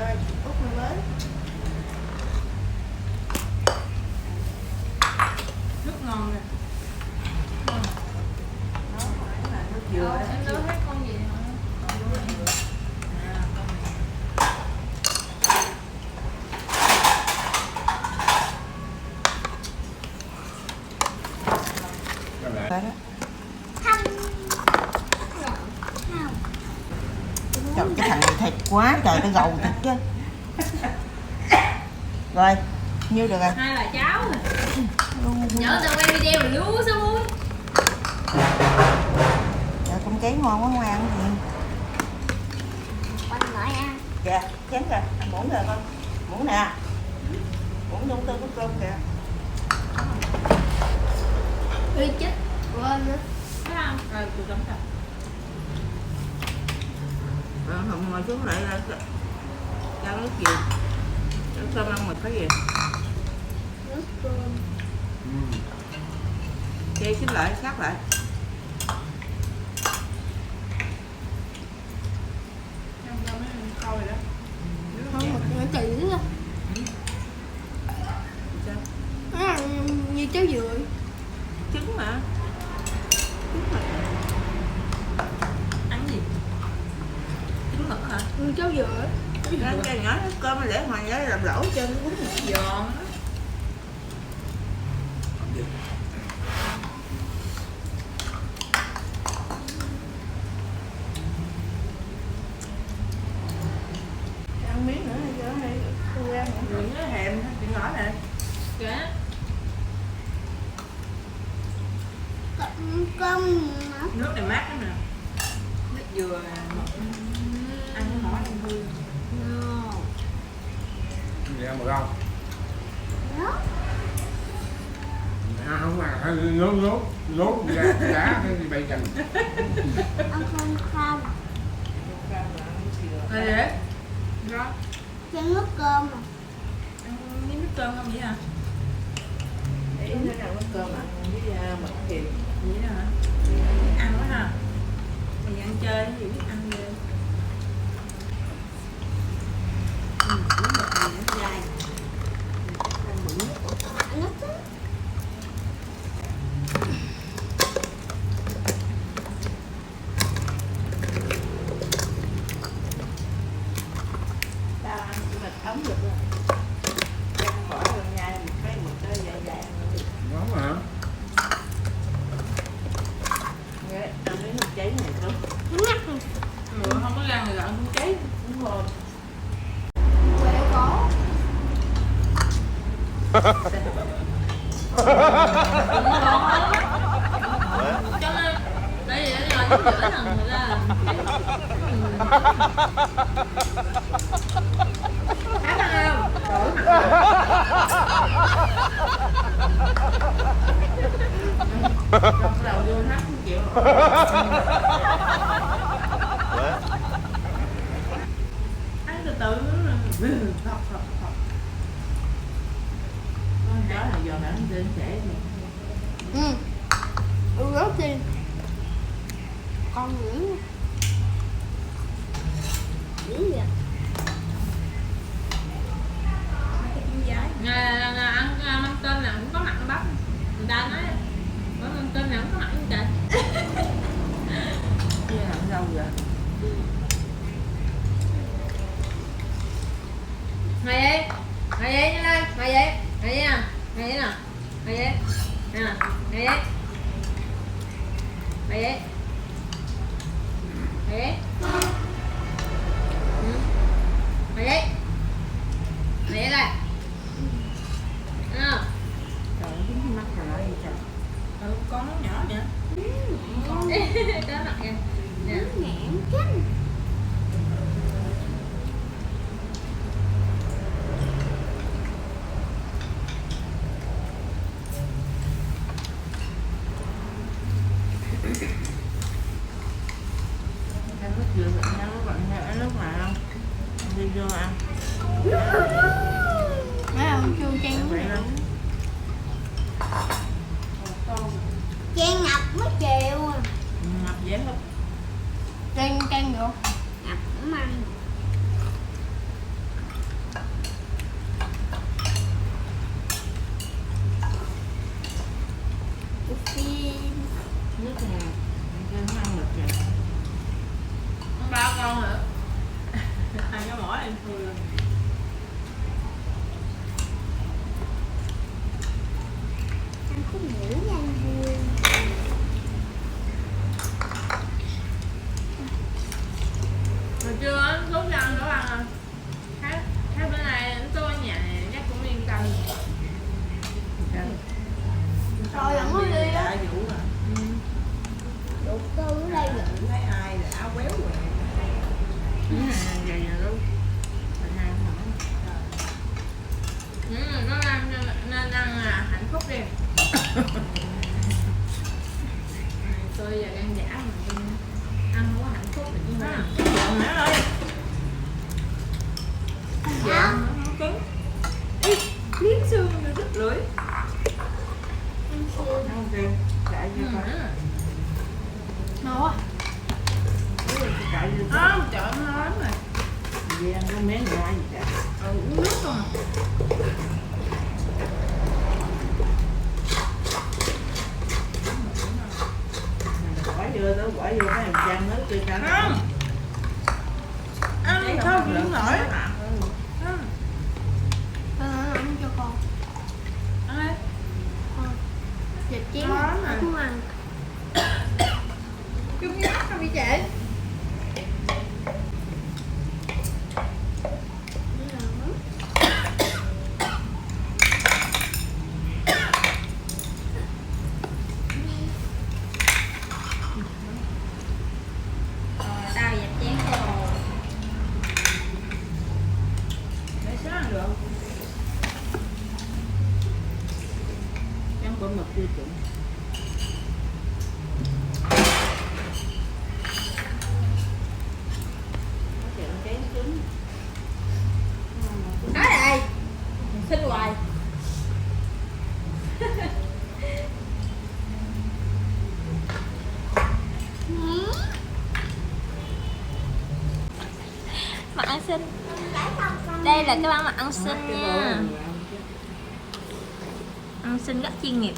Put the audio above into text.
ơi, út mình mới. Nước ngon nè. Nó phải là nước dừa đó. Em nấu hết con gì hả? Đó đó. Trời, cái thằng này thịt quá trời, cái gầu thịt chứ. Rồi, nhiêu được rồi. Hai là cháo rồi. Nhớ tao quay video mà lú sao vui. Trời, con cháy ngon quá, ngoan cái gì. Quanh lại ăn. Kìa, chén kìa, ăn muỗng kìa con. Muỗng nè. Muỗng dung tư của cơm kìa. Ui chết. Quên nữa. Thấy không? Rồi, tôi chấm thật. Rồi, Hồng ngồi xuống lại là cho nước gì. Cho cơm ăn mực cái gì. Nước cơm. Chê xích lại, sát lại. Ăn cho mấy khâu rồi đó. Không, một nó kỹ lắm. Sao? Nó là như cháo dừa. Trứng mà. Trứng mà. Ăn gì? Trứng mực hả? Như cháo dừa. Cái nhỏ cơm để hoàng để làm lẩu cho nó bún Giòn á. ăn miếng nữa cho nó hay thu ra nữa. Rồi nó hèm chuyện nhỏ nè. Kìa. Cơm hả? Nước này mát lắm nè. Nước dừa nè. Ăn cái mỏ ăn vui. No. Vậy ăn được không? Đó. À, không à, lốt ra cái đá cái gì bay chành. Ăn không không. Rồi để. Rồi. Chén nước cơm à. Ăn miếng nước cơm không vậy hả? Để nó nào có cơm ăn với mực thì Vậy đó hả? Ăn quá ha. Mình ăn chơi gì biết ăn ghê. bún mực này nó dai. Ăn bự nhất. Ăn nước chứ. Tao ăn chỉ mực ống được rồi. Em bỏ vô nhai một cái mực đó dài dài. Ngon hả? Nghe, ăn miếng mực cháy này thôi. Ngắt rồi. Không có răng thì ăn cũng cháy. Đúng rồi. Quẹo cổ. Cho nên đây là do chính giữa thằng người ta. Thấy không? Trong cái đầu vô nắp không chịu. Ăn từ từ phật phật phật. Con chó là giờ bạn trên trễ thì Rớt đi. Con nữa. Dữ vậy. Ăn măng tôm nào cũng có mặt bắp. Người ta nói có măng tôm nào cũng có mặt như trời. kia làm đâu vậy? Mày đi, mày đi nhanh lên, mày đi nè, mày đi nè, mày đi nè, mày đi, mày đi, mày đi, mày đi, mày đi đây, Trời ơi, cái mắt là nói gì trời. con nó nhỏ vậy, cái mặt kìa, nè. Ngạn chanh. Ăn nước dừa bạn nhau các bạn nghe ăn nước này không? Đi vô ăn. Mấy ông chua chan Vậy nữa. không? Chan ngập mấy triệu à. Ngập dễ không? Chan được. Ngập cũng ăn. hạnh phúc đi. Tôi giờ đang giả mà tôi ăn không có hạnh phúc được như thế nào. Chọn mẹ ơi. Dạ, nó cứng. Ý, liếm xương rồi đứt lưỡi. Ăn xương. Không kìa, chạy vô coi. Nấu à? Chạy vô coi. Không, trời ơi, nó lớn rồi. Vì ăn có miếng gì ai gì cả. Uống nước không à? Quả vô đó, quả vô cái làm chăn nước cho cho nó. Không. Ăn sao chịu không nổi. Ăn cho con. Ăn đi. Thịt chén Ngon lắm rồi. không ăn. Chung nhát không bị trễ. Tao dẹp chén rồi. Để sáng ăn được. Chắn bữa mực chưa chuẩn. Có chịu chén cứng. Nói đây. Xin hoài. Mặt ăn xin. Đây là cái bánh mặt ăn xin nha. Ăn xin rất chuyên nghiệp.